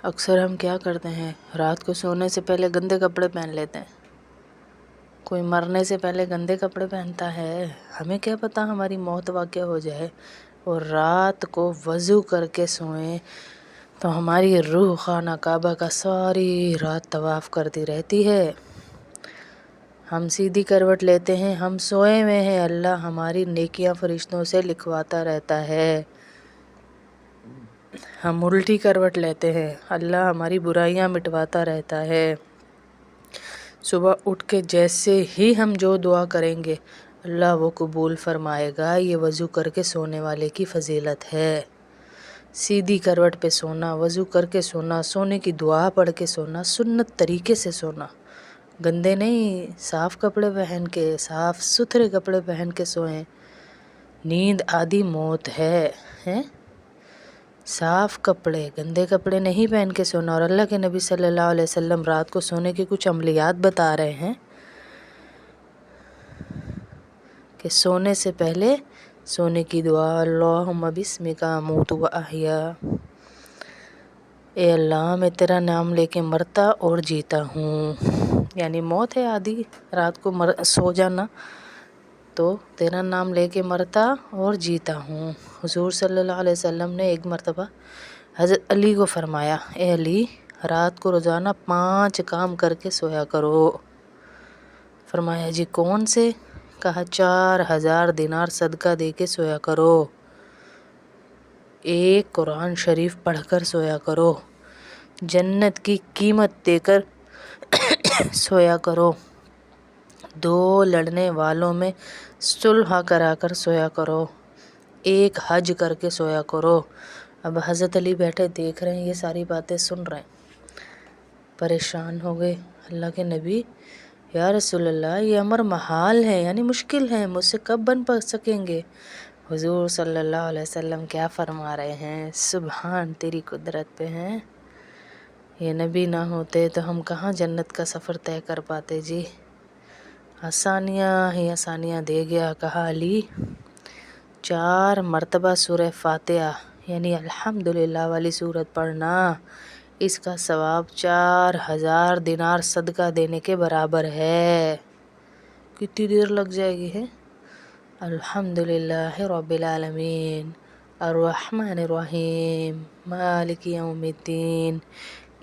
اکثر ہم کیا کرتے ہیں، رات کو سونے سے پہلے گندے کپڑے پہن لیتے ہیں۔ کوئی مرنے سے پہلے گندے کپڑے پہنتا ہے؟ ہمیں کیا پتہ ہماری موت واقع ہو جائے، اور رات کو وضو کر کے سوئیں تو ہماری روح خانہ کعبہ کا ساری رات طواف کرتی رہتی ہے۔ ہم سیدھی کروٹ لیتے ہیں، ہم سوئے ہوئے ہیں، اللہ ہماری نیکیاں فرشتوں سے لکھواتا رہتا ہے۔ ہم الٹی کروٹ لیتے ہیں، اللہ ہماری برائیاں مٹواتا رہتا ہے۔ صبح اٹھ کے جیسے ہی ہم جو دعا کریں گے اللہ وہ قبول فرمائے گا۔ یہ وضو کر کے سونے والے کی فضیلت ہے۔ سیدھی کروٹ پہ سونا، وضو کر کے سونا، سونے کی دعا پڑھ کے سونا، سنت طریقے سے سونا، گندے نہیں، صاف کپڑے پہن کے، صاف ستھرے کپڑے پہن کے سوئیں۔ نیند آدھی موت ہے، صاف کپڑے، گندے کپڑے نہیں پہن کے سونا۔ اور اللہ کے نبی صلی اللہ علیہ وسلم رات کو سونے کے کچھ عملیات بتا رہے ہیں کہ سونے سے پہلے سونے کی دعا، اللہم بسمک اموت و احیا، اے اللہ میں تیرا نام لے کے مرتا اور جیتا ہوں، یعنی موت ہے آدھی رات کو سو جانا، تو تیرا نام لے کے مرتا اور جیتا ہوں۔ حضور صلی اللہ علیہ وسلم نے ایک مرتبہ حضرت علی کو فرمایا، اے علی رات کو روزانہ 5 کام کر کے سویا کرو۔ فرمایا جی کون سے؟ کہا 4000 دینار صدقہ دے کے سویا کرو، 1 قرآن شریف پڑھ کر سویا کرو، جنت کی قیمت دے کر سویا کرو، 2 لڑنے والوں میں صلح کرا کر سویا کرو، 1 حج کر کے سویا کرو۔ اب حضرت علی بیٹھے دیکھ رہے ہیں، یہ ساری باتیں سن رہے ہیں، پریشان ہو گئے۔ اللہ کے نبی، یا رسول اللہ یہ امر محال ہے، یعنی مشکل ہے، مجھ سے کب بن سکیں گے؟ حضور صلی اللہ علیہ وسلم کیا فرما رہے ہیں؟ سبحان تیری قدرت پہ ہیں، یہ نبی نہ ہوتے تو ہم کہاں جنت کا سفر طے کر پاتے جی۔ آسانیاں ہی آسانیاں دے گیا۔ کہا علی 4 مرتبہ سورہ فاتحہ یعنی الحمدللہ والی سورت پڑھنا، اس کا ثواب 4000 دینار صدقہ دینے کے برابر ہے۔ کتنی دیر لگ جائے گی ہے؟ الحمدللہ رب العالمین الرحمن الرحیم مالک یوم الدین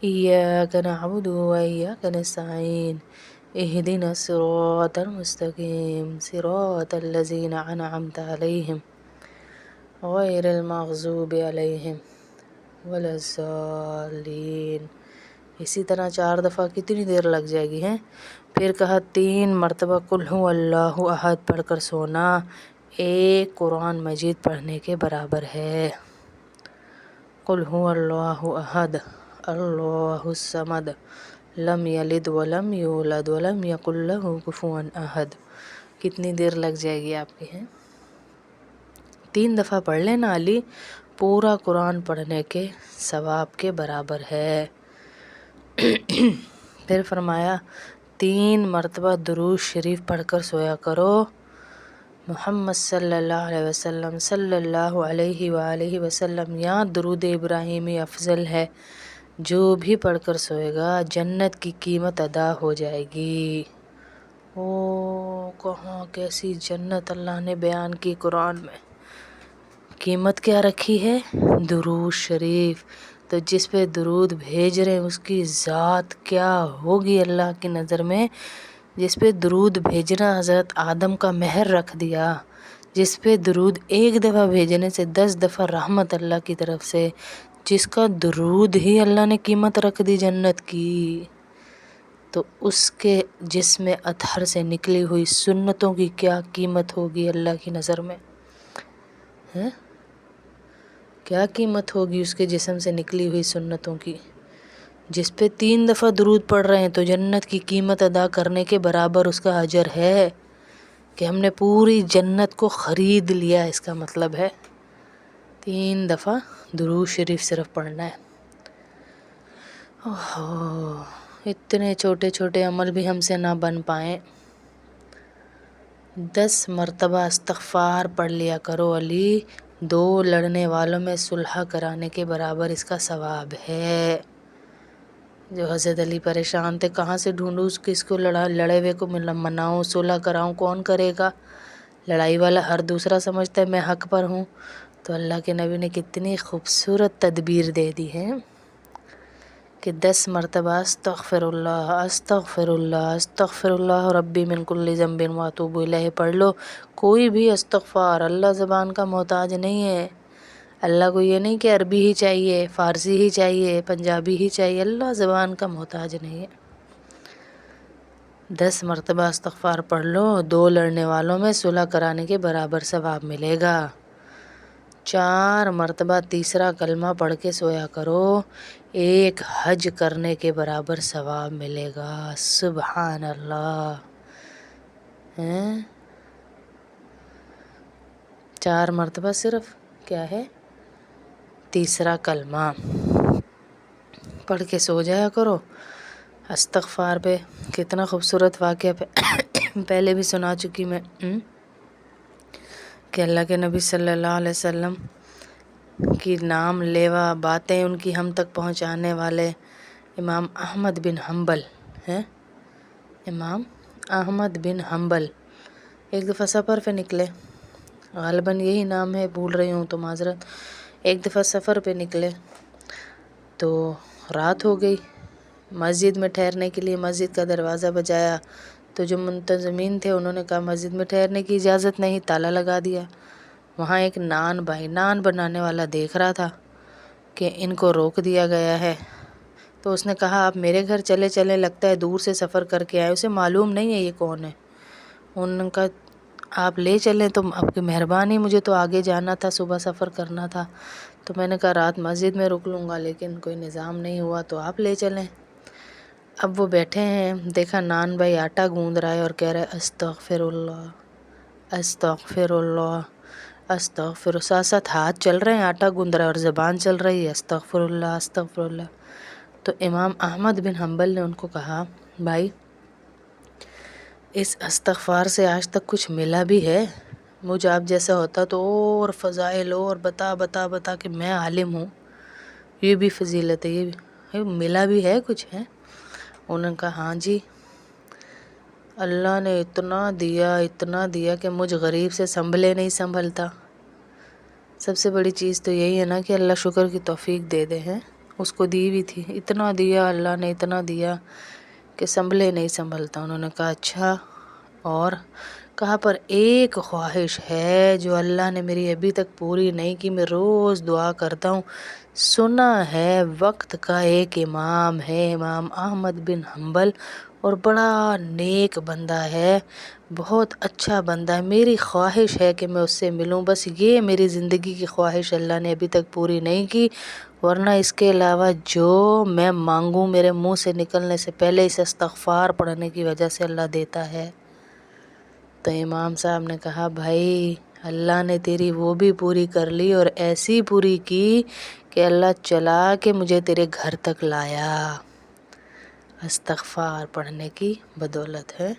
ایاک نعبد و ایاک نستعین اہدنا الصراط المستقیم صراط الذین انعمت علیہم غیر المغضوب علیہم ولا الضالین۔ اسی طرح 4 دفعہ کتنی دیر لگ جائے گی ہے؟ پھر کہا 3 مرتبہ قل ھو اللہ احد پڑھ کر سونا، 1 قرآن مجید پڑھنے کے برابر ہے۔ قل ھو اللہ احد اللہ الصمد لم یلد ولم یولد ولم یکن لہ کفوا احد۔ کتنی دیر لگ جائے گی آپ کی ہیں؟ 3 دفعہ پڑھ لینا علی، پورا قرآن پڑھنے کے ثواب کے برابر ہے۔ پھر فرمایا 3 مرتبہ درود شریف پڑھ کر سویا کرو، محمد صلی اللہ علیہ وسلم صلی اللہ علیہ وآلہ وسلم، یا درود ابراہیمی افضل ہے، جو بھی پڑھ کر سوئے گا جنت کی قیمت ادا ہو جائے گی۔ کہاں کیسی جنت اللہ نے بیان کی قرآن میں، قیمت کیا رکھی ہے؟ درود شریف۔ تو جس پہ درود بھیج رہے ہیں اس کی ذات کیا ہوگی اللہ کی نظر میں؟ جس پہ درود بھیجنا حضرت آدم کا مہر رکھ دیا، جس پہ درود 1 دفعہ بھیجنے سے 10 دفعہ رحمت اللہ کی طرف سے، جس کا درود ہی اللہ نے قیمت رکھ دی جنت کی، تو اس کے جسم اطہر سے نکلی ہوئی سنتوں کی کیا قیمت ہوگی اللہ کی نظر میں؟ کیا قیمت ہوگی اس کے جسم سے نکلی ہوئی سنتوں کی؟ جس پہ 3 دفعہ درود پڑھ رہے ہیں تو جنت کی قیمت ادا کرنے کے برابر اس کا اجر ہے، کہ ہم نے پوری جنت کو خرید لیا، اس کا مطلب ہے 3 دفعہ درود شریف صرف پڑھنا ہے۔ اتنے چھوٹے چھوٹے عمل بھی ہم سے نہ بن پائیں، 10 مرتبہ استغفار پڑھ لیا کرو علی، 2 لڑنے والوں میں صلح کرانے کے برابر اس کا ثواب ہے۔ جو حضرت علی پریشان تھے، کہاں سے ڈھونڈوں کس کو لڑے ہوئے کو مناؤں، صلح کراؤں، کون کرے گا؟ لڑائی والا ہر دوسرا سمجھتا ہے میں حق پر ہوں، تو اللہ کے نبی نے کتنی خوبصورت تدبیر دے دی ہے کہ 10 مرتبہ استغفر اللہ استغفر اللہ استغفر اللہ ربی من کل ذنب واتوب الیہ پڑھ لو۔ کوئی بھی استغفار، اللہ زبان کا محتاج نہیں ہے۔ اللہ کو یہ نہیں کہ عربی ہی چاہیے، فارسی ہی چاہیے، پنجابی ہی چاہیے، اللہ زبان کا محتاج نہیں ہے۔ 10 مرتبہ استغفار پڑھ لو، 2 لڑنے والوں میں صلح کرانے کے برابر ثواب ملے گا۔ 4 مرتبہ تیسرا کلمہ پڑھ کے سویا کرو، 1 حج کرنے کے برابر ثواب ملے گا۔ سبحان اللہ۔ 4 مرتبہ صرف کیا ہے؟ تیسرا کلمہ پڑھ کے سو جایا کرو۔ استغفار پہ کتنا خوبصورت واقعہ پہلے بھی سنا چکی میں کہ اللہ کے نبی صلی اللہ علیہ وسلم کی نام لیوا باتیں ان کی ہم تک پہنچانے والے امام احمد بن حنبل ہیں۔ امام احمد بن حنبل ایک دفعہ سفر پہ نکلے، غالباً یہی نام ہے، بھول رہی ہوں تو معذرت۔ ایک دفعہ سفر پہ نکلے تو رات ہو گئی، مسجد میں ٹھہرنے کے لیے مسجد کا دروازہ بجایا تو جو منتظمین تھے انہوں نے کہا مسجد میں ٹھہرنے کی اجازت نہیں، تالا لگا دیا۔ وہاں ایک نان بنانے والا دیکھ رہا تھا کہ ان کو روک دیا گیا ہے، تو اس نے کہا آپ میرے گھر چلے چلیں، لگتا ہے دور سے سفر کر کے آئے، اسے معلوم نہیں ہے یہ کون ہے۔ انہوں نے کہا آپ لے چلیں تو آپ کی مہربانی، مجھے تو آگے جانا تھا، صبح سفر کرنا تھا، تو میں نے کہا رات مسجد میں رک لوں گا، لیکن کوئی نظام نہیں ہوا تو آپ لے چلیں۔ اب وہ بیٹھے ہیں، دیکھا نان بھائی آٹا گوندھ رہا ہے اور کہہ رہا ہے استغفر اللہ استغفر اللہ استغفر، ساتھ ساتھ ہاتھ چل رہے ہیں، آٹا گوندھ رہا ہے اور زبان چل رہی ہے استغفر اللہ استغفر اللہ۔ تو امام احمد بن حنبل نے ان کو کہا بھائی اس استغفار سے آج تک کچھ ملا بھی ہے؟ مجھ آپ جیسا ہوتا تو اور فضائل اور بتا کہ میں عالم ہوں، یہ بھی فضیلت ہے، یہ بھی ملا بھی ہے کچھ ہے؟ انہوں نے کہا ہاں جی، اللہ نے اتنا دیا کہ مجھ غریب سے سنبھلے نہیں سنبھلتا۔ سب سے بڑی چیز تو یہی ہے نا کہ اللہ شکر کی توفیق دے دے ہیں، اس کو دی بھی تھی، اتنا دیا اللہ نے، اتنا دیا کہ سنبھلے نہیں سنبھلتا۔ انہوں نے کہا اچھا، اور کہا پر ایک خواہش ہے جو اللہ نے میری ابھی تک پوری نہیں کی، میں روز دعا کرتا ہوں، سنا ہے وقت کا ایک امام ہے امام احمد بن حنبل، اور بڑا نیک بندہ ہے، بہت اچھا بندہ ہے، میری خواہش ہے کہ میں اس سے ملوں، بس یہ میری زندگی کی خواہش اللہ نے ابھی تک پوری نہیں کی، ورنہ اس کے علاوہ جو میں مانگوں میرے منہ سے نکلنے سے پہلے اس استغفار پڑھنے کی وجہ سے اللہ دیتا ہے۔ تو امام صاحب نے کہا بھائی اللہ نے تیری وہ بھی پوری کر لی، اور ایسی پوری کی کہ اللہ چلا کے مجھے تیرے گھر تک لایا، استغفار پڑھنے کی بدولت ہے۔